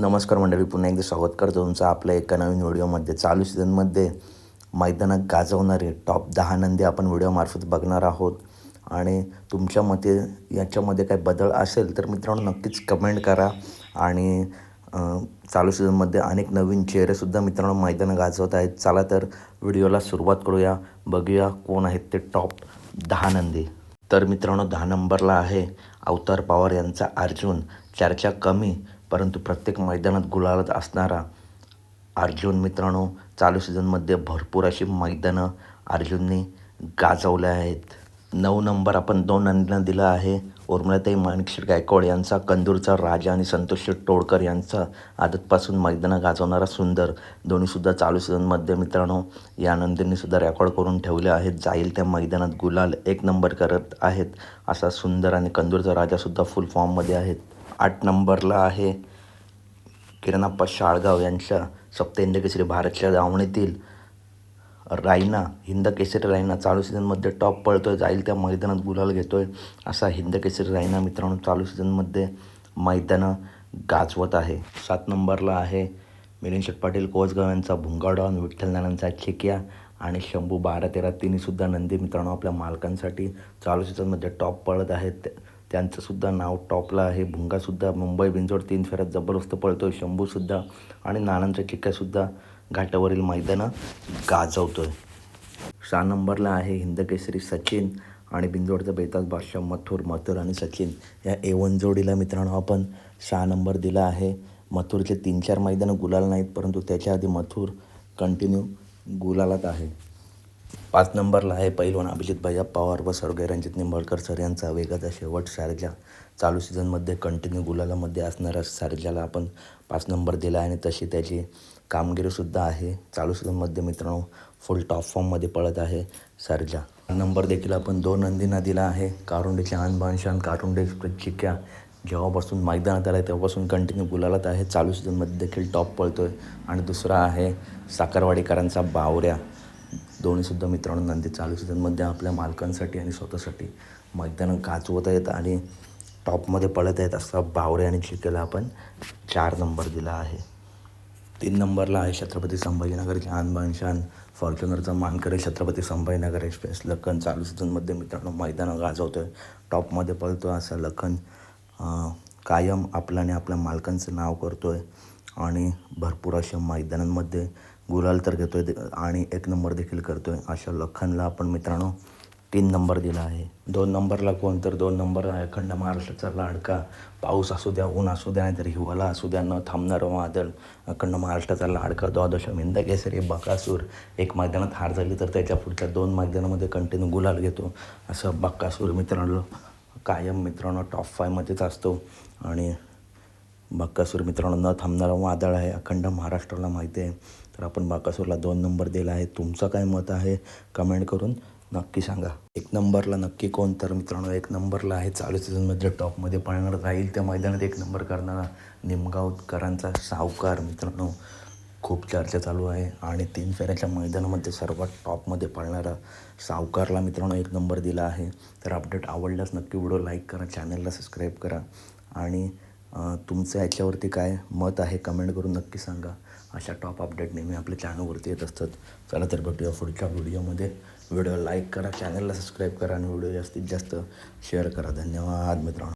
नमस्कार मंडळी, पुन्हा एकदा स्वागत करतो तुमचं आपल्या एका नवीन व्हिडिओमध्ये. चालू सीझनमध्ये मैदानात गाजवणारे टॉप 10 नंदी आपण व्हिडिओमार्फत बघणार आहोत. आणि तुमच्या मते याच्यामध्ये काही बदल असेल तर मित्रांनो नक्कीच कमेंट करा. आणि चालू सीझनमध्ये अनेक नवीन चेहरेसुद्धा मित्रांनो मैदानं गाजवत आहेत. चला तर व्हिडिओला सुरुवात करूया. बघूया कोण आहेत ते टॉप 10 नंदी. तर मित्रांनो 10 नंबरला आहे अवतार पवार यांचा अर्जुन. चर्चा कमी परंतु प्रत्येक मैदानात गुलालात असणारा अर्जुन मित्रांनो, चालू सीझनमध्ये भरपूर अशी मैदानं अर्जुनने गाजवले आहेत. 9 नंबर आपण 2 नंदींना दिला आहे. उर्मिलाताई माणिकशेठ गायकवाड यांचा कंदूरचा राजा आणि संतोष तोडकर यांचा आदतपासून मैदानं गाजवणारा सुंदर. दोन्हीसुद्धा चालू सीझनमध्ये मित्रांनो या नंदींनीसुद्धा रेकॉर्ड करून ठेवले आहेत. जाईल त्या मैदानात गुलाल 1 नंबर करत आहेत. असा सुंदर आणि कंदूरचा राजासुद्धा फुल फॉर्ममध्ये आहेत. 8 नंबरला आहे किरणाप्पा शाळगाव यांच्या सप्त केसरी भारतच्या दावणीतील रायना. केसरी रायना चालू सीझनमध्ये टॉप पळतोय. जाईल त्या मैदानात गुलाल घेतोय असा केसरी रायना मित्रांनो चालू सीझनमध्ये मैदानं गाजवत आहे. 7 नंबरला आहे मिलिंद शेठ पाटील कोसगाव यांचा भुंगाडॉन, विठ्ठल नानांचा चिक्या आणि शंभू 12-13 तिन्हीसुद्धा नंदी मित्रांनो आपल्या मालकांसाठी चालू सीझनमध्ये टॉप पळत आहेत. त्यांचंसुद्धा नाव टॉपला आहे. भुंगासुद्धा मुंबई बिंजोड 3 फेऱ्यात जबरदस्त पळतोय. शंभूसुद्धा आणि नानांचा चिक्यासुद्धा घाटावरील मैदानं गाजवतोय. 6 नंबरला आहे हिंदकेसरी सचिन आणि बिंजोडचा बेताज बादशाह मथुर आणि सचिन या A1 जोडीला मित्रांनो आपण 6 नंबर दिला आहे. मथुरचे 3-4 मैदानं गुलाल नाहीत परंतु त्याच्या आधी मथुर कंटिन्यू गुलालात आहे. 5 नंबरला आहे पैलवान अभिजित भैया पवार व सर्गे रणजित निंबाळकर सर यांचा वेगाचा शेवट सर्जा. चालू सीझनमध्ये कंटिन्यू गुलालामध्ये असणाऱ्या सर्जाला आपण 5 नंबर दिला आहे आणि तशी त्याची कामगिरीसुद्धा आहे. चालू सीझनमध्ये मित्रांनो फुल टॉप फॉर्ममध्ये पळत आहे सर्जा. नंबर देखील आपण 2 नंदींना दिला आहे. कारुंडेचे आणबाणशान कारुंडे चिक्या जेव्हापासून मैदानात आला आहे तेव्हापासून कंटिन्यू गुलालात आहे. चालू सीझनमध्ये देखील टॉप पळतोय. आणि दुसरा आहे साखरवाडीकरांचा बावऱ्या. दोन्हीसुद्धा मित्रांनो नंदी चालू सीझनमध्ये आपल्या मालकांसाठी आणि स्वतःसाठी मैदानं गाजवत आहेत आणि टॉपमध्ये पळत आहेत. असा बावरे आणि चिकेला आपण 4 नंबर दिला आहे. 3 नंबरला आहे छत्रपती संभाजीनगरचे आणबाणशान फॉर्च्युनरचा मानकरी छत्रपती संभाजीनगर एक्सप्रेस लखन. चालू सीझनमध्ये मित्रांनो मैदानं गाजवतोय, टॉपमध्ये पळतो. असा लखन कायम आपल्या आणि आपल्या मालकांचं नाव करतोय आणि भरपूर अशा मैदानांमध्ये गुलाल तर घेतोय आणि 1 नंबर देखील करतोय. अशा लखनला आपण मित्रांनो 3 नंबर दिला आहे. 2 नंबरला कोण तर 2 नंबर आहे अखंड महाराष्ट्राचा लाडका. पाऊस असू द्या, ऊन असू द्या, नाहीतर हिवाळा असू द्या, न थांबणारं वादळ. अखंड महाराष्ट्राचा लाडका द्वादशम हिंदकेसरी बकासूर. 1 मैदानात हार झाली तर त्याच्या पुढच्या 2 मैदानामध्ये कंटिन्यू गुलाल घेतो. असं बकासूर मित्रांनो कायम मित्रांनो टॉप 5मध्येच असतो. आणि बकासूर मित्रांनो न थांबणारं वादळ आहे, अखंड महाराष्ट्राला माहिती आहे. तर आपण बकासूरला 2 नंबर दिला आहे. तुमचं काय मत आहे कमेंट करून नक्की सांगा. 1 नंबरला नक्की कोण तर मित्रांनो 1 नंबरला आहे चालू सीझनमध्ये टॉपमध्ये पळणार. राहील त्या मैदानात 1 नंबर करणारा निमगावकरांचा सावकार मित्रांनो खूप चर्चा चालू आहे. आणि 3 फेऱ्याच्या मैदानामध्ये सर्वात टॉपमध्ये पळणारा सावकारला मित्रांनो 1 नंबर दिला आहे. तर अपडेट आवडल्यास नक्की व्हिडिओ लाईक करा, चॅनलला सबस्क्राईब करा आणि तुमचं याच्यावरती काय मत आहे कमेंट करून नक्की सांगा. अशा टॉप अपडेट नेहमी आपल्या चॅनलवरती येत असतात. चला तर भेटूया पुढच्या व्हिडिओमध्ये. व्हिडिओ लाईक करा, चॅनलला सबस्क्राईब करा आणि व्हिडिओ जास्तीत जास्त शेअर करा. धन्यवाद मित्रांनो.